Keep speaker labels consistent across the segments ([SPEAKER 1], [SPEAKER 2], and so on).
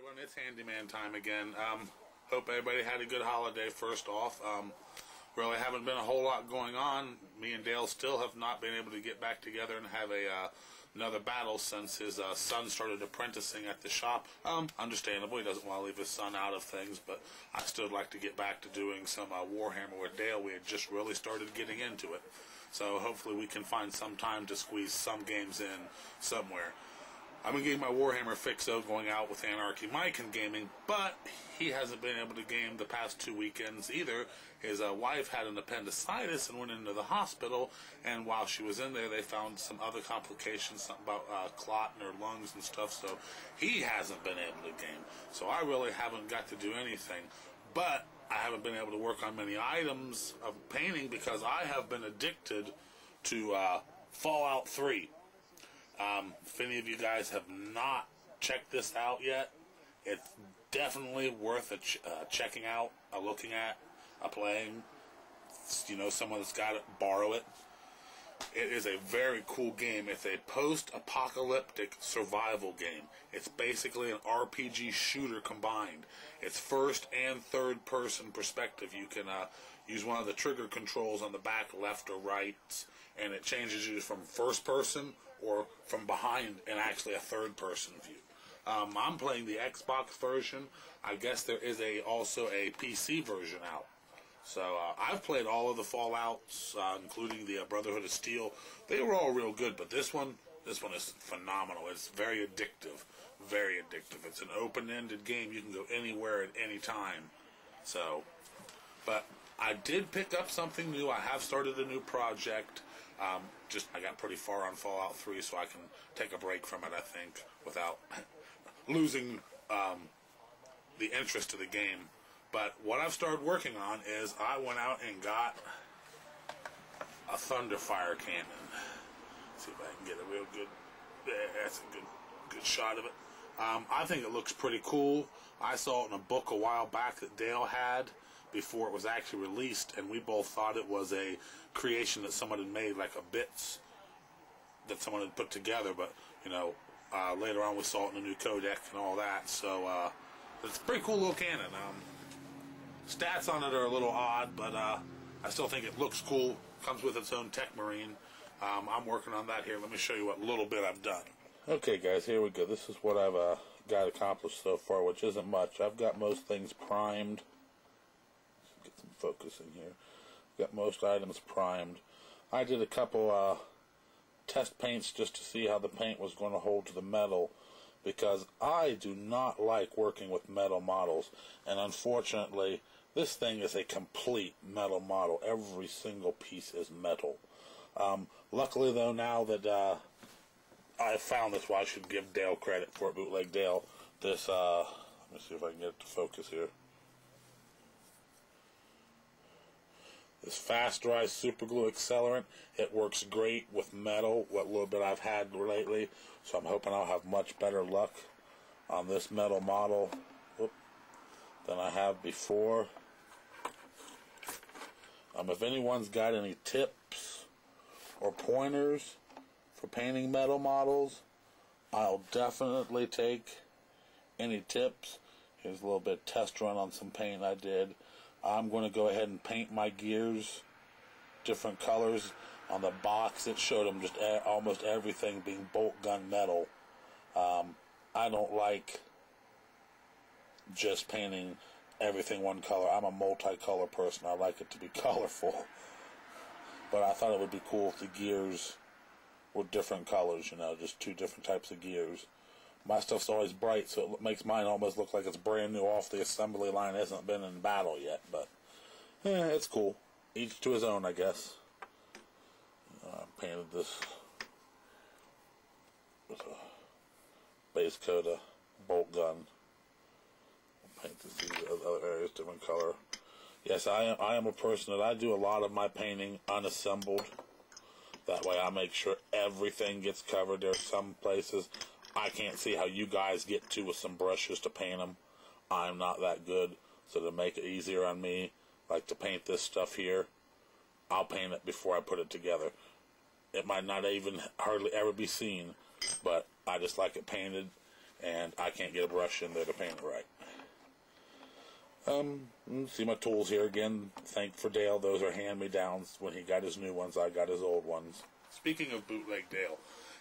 [SPEAKER 1] everyone, it's handyman time again. Hope everybody had a good holiday first off. Really haven't been a whole lot going on. Me and Dale still have not been able to get back together and have another battle since his son started apprenticing at the shop. Understandable, he doesn't want to leave his son out of things, but I still would like to get back to doing some Warhammer with Dale. We had just really started getting into it. So hopefully we can find some time to squeeze some games in somewhere. I've been getting my Warhammer fix out going out with Anarchy Mike and gaming, but he hasn't been able to game the past 2 weekends either. His wife had an appendicitis and went into the hospital, and while she was in there, they found some other complications, something about clot in her lungs and stuff, so he hasn't been able to game. So I really haven't got to do anything, but I haven't been able to work on many items of painting because I have been addicted to Fallout 3. If any of you guys have not checked this out yet, it's definitely worth checking out, looking at, playing. You know, someone that's got it, borrow it. It is a very cool game. It's a post-apocalyptic survival game. It's basically an RPG shooter combined. It's first and third person perspective. You can use one of the trigger controls on the back, left or right, and it changes you from first person or from behind and actually a third person view. I'm playing the Xbox version. I guess there is also a PC version out. So I've played all of the Fallouts, including the Brotherhood of Steel. They were all real good, but this one is phenomenal. It's very addictive, very addictive. It's an open-ended game. You can go anywhere at any time. So, but I did pick up something new. I have started a new project. I got pretty far on Fallout 3, so I can take a break from it, I think, without losing the interest of the game. But what I've started working on is I went out and got a Thunderfire cannon. Let's see if I can get a real good. That's a good shot of it. I think it looks pretty cool. I saw it in a book a while back that Dale had before it was actually released, and we both thought it was a creation that someone had made, like a bits that someone had put together. But you know, later on we saw it in a new codec and all that. So it's a pretty cool little cannon. Stats on it are a little odd, but I still think it looks cool. Comes with its own Tech Marine. I'm working on that here. Let me show you what little bit I've done. Okay, guys, here we go. This is what I've got accomplished so far, which isn't much. I've got most things primed. Let's get some focus in here. Got most items primed. I did a couple test paints just to see how the paint was going to hold to the metal, because I do not like working with metal models, and unfortunately this thing is a complete metal model. Every single piece is metal. Luckily though, now that I found this, well, I should give Dale credit for it, Bootleg Dale, this let me see if I can get it to focus here. This fast dry super glue accelerant, it works great with metal, what little bit I've had lately, so I'm hoping I'll have much better luck on this metal model than I have before. If anyone's got any tips or pointers for painting metal models, I'll definitely take any tips. Here's a little bit of test run on some paint I did. I'm going to go ahead and paint my gears different colors. On the box it showed them just almost everything being bolt gun metal. I don't like just painting everything one color. I'm a multicolor person. I like it to be colorful. But I thought it would be cool if the gears were different colors, you know, just two different types of gears. My stuff's always bright, so it makes mine almost look like it's brand new off the assembly line. It hasn't been in battle yet, but it's cool. Each to his own, I guess. I painted this with a base coat of bolt gun. I'll paint this in the other areas different color. Yes, I am a person that I do a lot of my painting unassembled. That way I make sure everything gets covered. There are some places I can't see how you guys get to with some brushes to paint them. I'm not that good, so to make it easier on me, like to paint this stuff here, I'll paint it before I put it together. It might not even hardly ever be seen, but I just like it painted, and I can't get a brush in there to paint it right. See my tools here again. Thank for Dale. Those are hand-me-downs. When he got his new ones, I got his old ones. Speaking of bootleg Dale,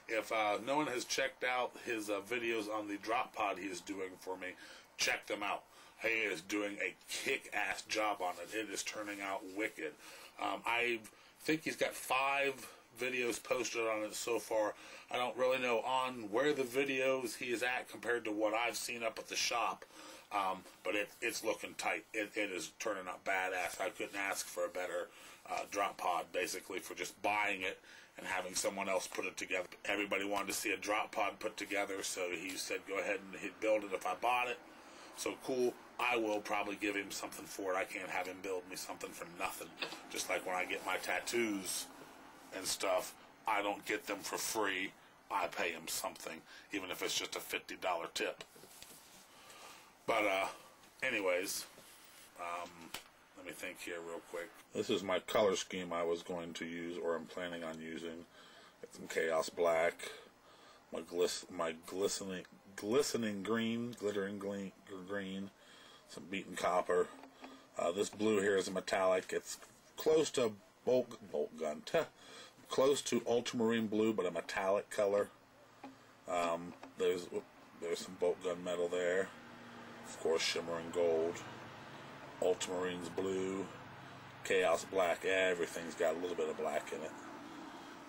[SPEAKER 1] if no one has checked out his videos on the drop pod he is doing for me, check them out. He is doing a kick-ass job on it. It is turning out wicked. I think he's got 5 videos posted on it so far. I don't really know on where the videos he is at compared to what I've seen up at the shop. But it's looking tight. It is turning out badass. I couldn't ask for a better drop pod, basically, for just buying it and having someone else put it together. Everybody wanted to see a drop pod put together, so he said go ahead and he'd build it if I bought it. So cool. I will probably give him something for it. I can't have him build me something for nothing. Just like when I get my tattoos and stuff, I don't get them for free. I pay him something, even if it's just a $50 tip. But, anyways, let me think here real quick. This is my color scheme I was going to use, or I'm planning on using. Got some Chaos Black, my glistening green, glittering green, some beaten copper. This blue here is a metallic. It's close to bolt gun, close to ultramarine blue, but a metallic color. There's some bolt gun metal there. Of course, shimmering gold, ultramarines blue, chaos black. Everything's got a little bit of black in it.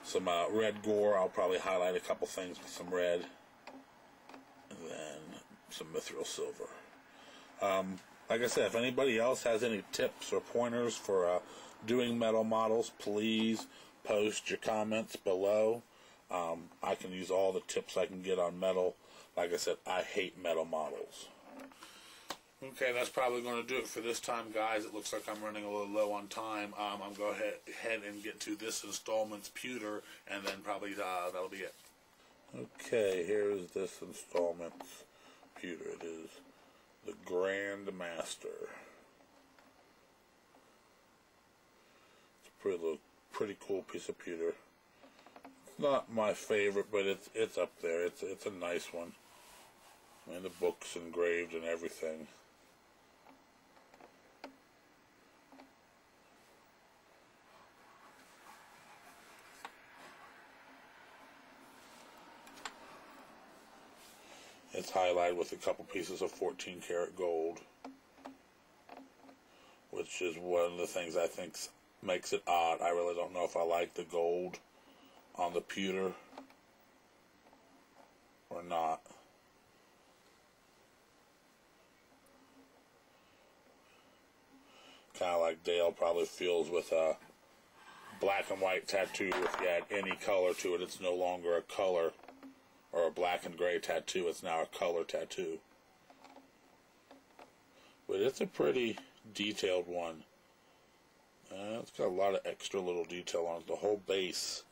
[SPEAKER 1] Some red gore. I'll probably highlight a couple things with some red, and then some mithril silver. Like I said, if anybody else has any tips or pointers for doing metal models, please post your comments below. I can use all the tips I can get on metal. Like I said, I hate metal models. Okay, that's probably going to do it for this time, guys. It looks like I'm running a little low on time. I'm going to go ahead and get to this installment's pewter, and then probably that'll be it. Okay, here's this installment's pewter. It is the Grand Master. It's a pretty cool piece of pewter. It's not my favorite, but it's up there. It's a nice one. And the book's engraved and everything. It's highlighted with a couple pieces of 14 karat gold, which is one of the things I think makes it odd. I really don't know if I like the gold on the pewter or not. Kind of like Dale probably feels with a black and white tattoo. If you add any color to it, it's no longer a color. Or a black and gray tattoo, it's now a color tattoo. But it's a pretty detailed one. It's got a lot of extra little detail on it. The whole base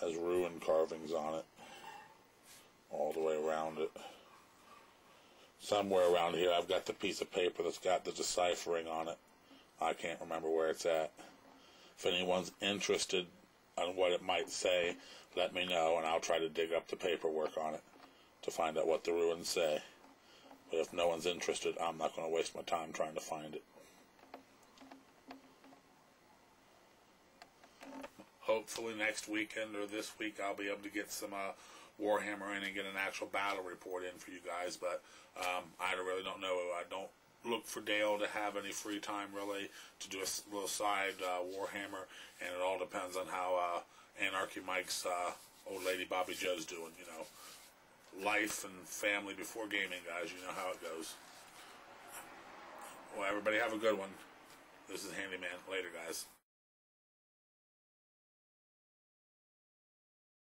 [SPEAKER 1] has ruin carvings on it. All the way around it. Somewhere around here I've got the piece of paper that's got the deciphering on it. I can't remember where it's at. If anyone's interested on what it might say, let me know, and I'll try to dig up the paperwork on it to find out what the ruins say. But if no one's interested, I'm not going to waste my time trying to find it. Hopefully next weekend or this week I'll be able to get some Warhammer in and get an actual battle report in for you guys, but I really don't know. I don't look for Dale to have any free time really to do a little side Warhammer, and it all depends on how Anarchy Mike's old lady Bobby Joe's doing. You know, life and family before gaming, guys. You know how it goes. Well, everybody have a good one. This is Handyman. Later, guys.